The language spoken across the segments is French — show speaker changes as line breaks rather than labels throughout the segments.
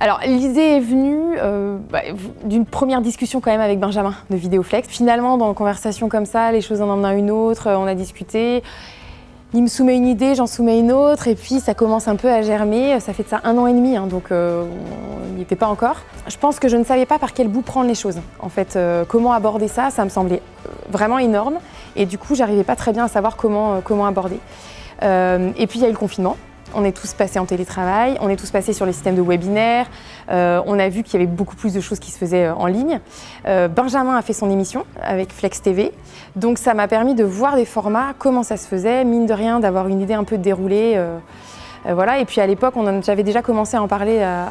Alors l'idée est venue d'une première discussion quand même avec Benjamin de Vidéoflex. Finalement, dans une conversation comme ça, les choses en emmenant une autre, on a discuté. Il me soumet une idée, j'en soumets une autre, et puis ça commence un peu à germer. Ça fait de ça 1 an et demi, donc on n'y était pas encore. Je pense que je ne savais pas par quel bout prendre les choses. En fait, comment aborder ça, ça me semblait vraiment énorme, et du coup, j'arrivais pas très bien à savoir comment aborder. Et puis il y a eu le confinement. On est tous passés en télétravail, on est tous passés sur les systèmes de webinaires, on a vu qu'il y avait beaucoup plus de choses qui se faisaient en ligne. Benjamin a fait son émission avec Flex TV, donc ça m'a permis de voir des formats, comment ça se faisait, mine de rien, d'avoir une idée un peu déroulée. Voilà. Et puis à l'époque, j'avais déjà commencé à en parler à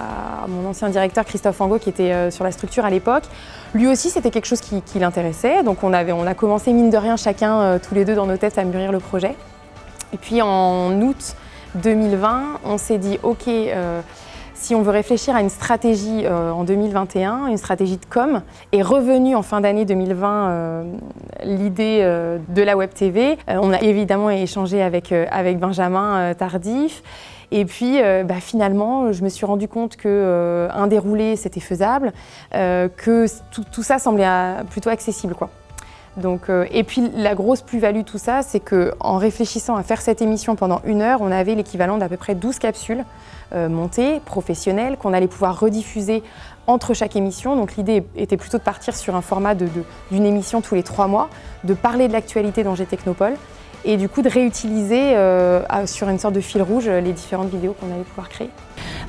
mon ancien directeur Christophe Angot qui était sur la structure à l'époque. Lui aussi, c'était quelque chose qui l'intéressait, donc on a commencé mine de rien chacun, tous les deux dans nos têtes, à mûrir le projet. Et puis en août 2020, on s'est dit ok, si on veut réfléchir à une stratégie en 2021, une stratégie de com, est revenue en fin d'année 2020 l'idée de la Web TV. On a évidemment échangé avec Benjamin Tardif. Et puis finalement, je me suis rendu compte qu'un déroulé c'était faisable, que tout ça semblait plutôt accessible, quoi. Donc, et puis la grosse plus-value de tout ça, c'est qu'en réfléchissant à faire cette émission pendant 1 heure, on avait l'équivalent d'à peu près 12 capsules montées, professionnelles, qu'on allait pouvoir rediffuser entre chaque émission. Donc l'idée était plutôt de partir sur un format d'une émission tous les 3 mois, de parler de l'actualité d'Angers Technopole et du coup de réutiliser sur une sorte de fil rouge les différentes vidéos qu'on allait pouvoir créer.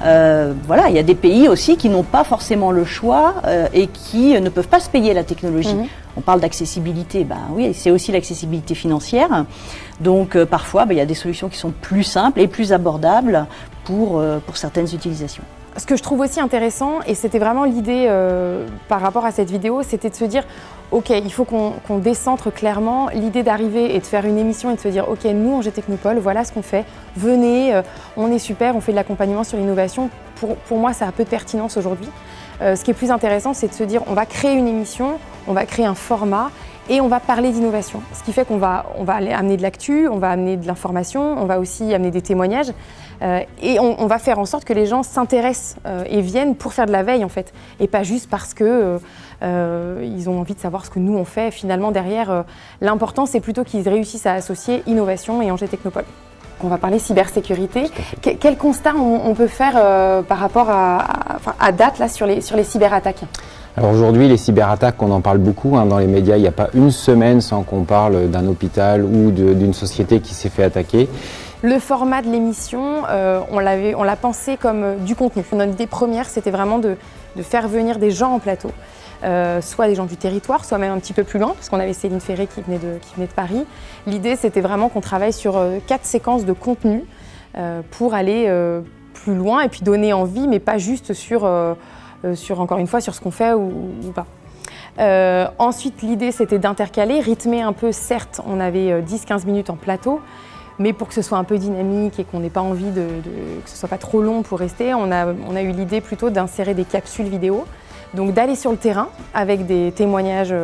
Voilà, il y a des pays aussi qui n'ont pas forcément le choix et qui ne peuvent pas se payer la technologie. On parle d'accessibilité, oui, c'est aussi l'accessibilité financière. Donc parfois, il y a des solutions qui sont plus simples et plus abordables pour certaines utilisations.
Ce que je trouve aussi intéressant, et c'était vraiment l'idée par rapport à cette vidéo, c'était de se dire ok, il faut qu'on décentre clairement l'idée d'arriver et de faire une émission et de se dire ok, nous, Angers Technopole, voilà ce qu'on fait, venez, on est super, on fait de l'accompagnement sur l'innovation. Pour moi, ça a peu de pertinence aujourd'hui. Ce qui est plus intéressant, c'est de se dire on va créer une émission, on va créer un format et on va parler d'innovation. Ce qui fait qu'on va aller amener de l'actu, on va amener de l'information, on va aussi amener des témoignages et on va faire en sorte que les gens s'intéressent et viennent pour faire de la veille en fait, et pas juste parce que ils ont envie de savoir ce que nous on fait. Finalement derrière, l'important c'est plutôt qu'ils réussissent à associer innovation et Angers Technopole. On va parler cybersécurité. Quel constat on peut faire par rapport à date là, sur les cyberattaques ?
Alors aujourd'hui, les cyberattaques, on en parle beaucoup dans les médias. Il n'y a pas une semaine sans qu'on parle d'un hôpital ou d'une société qui s'est fait attaquer.
Le format de l'émission, on l'a pensé comme du contenu. Notre idée première, c'était vraiment de faire venir des gens en plateau. Soit des gens du territoire, soit même un petit peu plus loin, parce qu'on avait Céline Ferré qui venait de Paris. L'idée, c'était vraiment qu'on travaille sur 4 séquences de contenu pour aller plus loin et puis donner envie, mais pas juste encore une fois, sur ce qu'on fait ou pas. Ensuite, l'idée, c'était d'intercaler, rythmer un peu. Certes, on avait 10-15 minutes en plateau, mais pour que ce soit un peu dynamique et qu'on n'ait pas envie que ce soit pas trop long pour rester, on a eu l'idée plutôt d'insérer des capsules vidéo. Donc d'aller sur le terrain avec des témoignages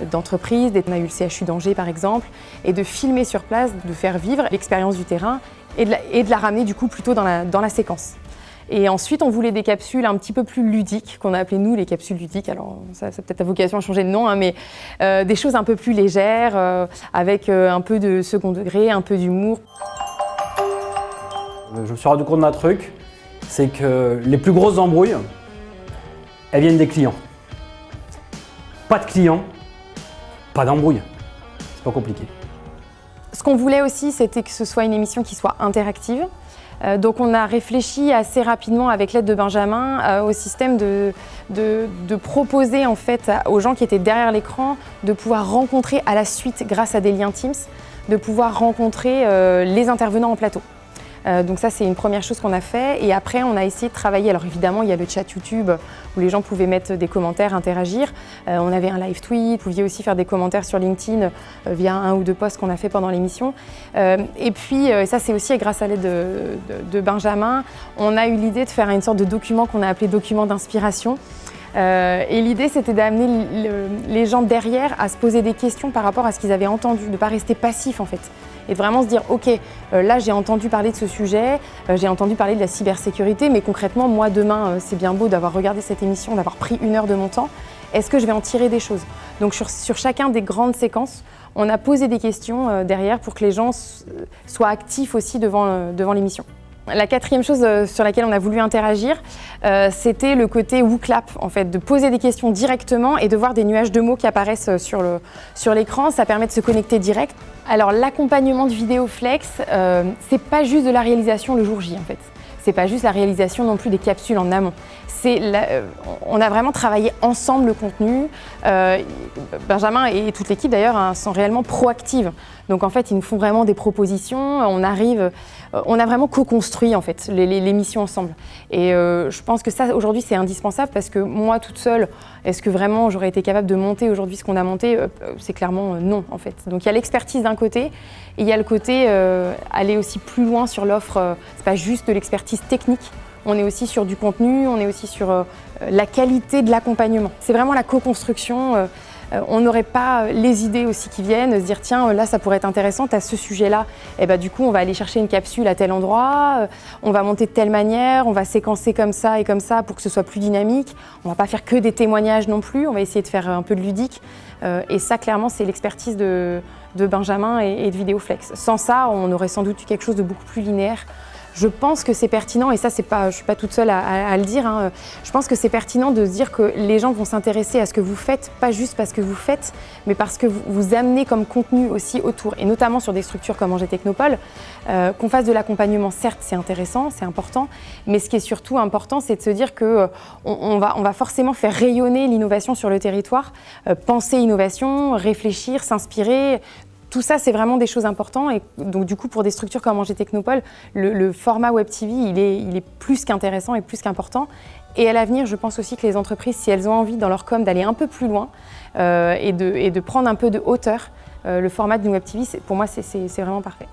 d'entreprises, on a eu le CHU d'Angers par exemple, et de filmer sur place, de faire vivre l'expérience du terrain et de la ramener du coup plutôt dans la séquence. Et ensuite, on voulait des capsules un petit peu plus ludiques, qu'on a appelées nous les capsules ludiques. Alors ça peut-être la vocation à changer de nom, mais des choses un peu plus légères, avec un peu de second degré, un peu d'humour.
Je me suis rendu compte d'un truc, c'est que les plus grosses embrouilles, elles viennent des clients. Pas de clients, pas d'embrouille. C'est pas compliqué.
Ce qu'on voulait aussi, c'était que ce soit une émission qui soit interactive. Donc on a réfléchi assez rapidement avec l'aide de Benjamin au système de proposer en fait aux gens qui étaient derrière l'écran de pouvoir rencontrer à la suite, grâce à des liens Teams, de pouvoir rencontrer les intervenants en plateau. Donc ça, c'est une première chose qu'on a fait. Et après, on a essayé de travailler. Alors évidemment, il y a le chat YouTube où les gens pouvaient mettre des commentaires, interagir. On avait un live tweet. Vous pouviez aussi faire des commentaires sur LinkedIn via 1 ou 2 posts qu'on a fait pendant l'émission. Et puis, ça, c'est aussi grâce à l'aide de Benjamin, on a eu l'idée de faire une sorte de document qu'on a appelé document d'inspiration. Et l'idée, c'était d'amener les gens derrière à se poser des questions par rapport à ce qu'ils avaient entendu, de ne pas rester passifs en fait. Et vraiment se dire, ok, là j'ai entendu parler de ce sujet, j'ai entendu parler de la cybersécurité, mais concrètement, moi demain, c'est bien beau d'avoir regardé cette émission, d'avoir pris 1 heure de mon temps. Est-ce que je vais en tirer des choses? Donc sur chacun des grandes séquences, on a posé des questions derrière pour que les gens soient actifs aussi devant l'émission. La 4e chose sur laquelle on a voulu interagir, c'était le côté WooClap, en fait, de poser des questions directement et de voir des nuages de mots qui apparaissent sur l'écran. Ça permet de se connecter direct. Alors l'accompagnement de Vidéoflex, c'est pas juste de la réalisation le jour J, en fait. C'est pas juste la réalisation non plus des capsules en amont. On a vraiment travaillé ensemble le contenu. Benjamin et toute l'équipe d'ailleurs sont réellement proactives. Donc en fait, ils nous font vraiment des propositions. On a vraiment co-construit en fait l'émission ensemble. Et je pense que ça aujourd'hui c'est indispensable parce que moi toute seule, est-ce que vraiment j'aurais été capable de monter aujourd'hui ce qu'on a monté? C'est clairement non en fait. Donc il y a l'expertise d'un côté et il y a le côté aller aussi plus loin sur l'offre. C'est pas juste de l'expertise technique. On est aussi sur du contenu, on est aussi sur la qualité de l'accompagnement. C'est vraiment la co-construction. On n'aurait pas les idées aussi qui viennent, se dire tiens là ça pourrait être intéressant, à ce sujet-là, et du coup on va aller chercher une capsule à tel endroit, on va monter de telle manière, on va séquencer comme ça et comme ça pour que ce soit plus dynamique. On va pas faire que des témoignages non plus, on va essayer de faire un peu de ludique. Et ça clairement c'est l'expertise de Benjamin et de Vidéoflex. Sans ça on aurait sans doute eu quelque chose de beaucoup plus linéaire. Je pense que c'est pertinent, et ça je ne suis pas toute seule à le dire, hein. Je pense que c'est pertinent de se dire que les gens vont s'intéresser à ce que vous faites, pas juste parce que vous faites, mais parce que vous amenez comme contenu aussi autour, et notamment sur des structures comme Angers Technopole, qu'on fasse de l'accompagnement, certes c'est intéressant, c'est important, mais ce qui est surtout important c'est de se dire qu'on va forcément faire rayonner l'innovation sur le territoire, penser innovation, réfléchir, s'inspirer. Tout ça, c'est vraiment des choses importantes et donc du coup, pour des structures comme Angers Technopole, le format Web TV, il est plus qu'intéressant et plus qu'important. Et à l'avenir, je pense aussi que les entreprises, si elles ont envie dans leur com d'aller un peu plus loin et de prendre un peu de hauteur, le format d'une Web TV, pour moi, c'est vraiment parfait.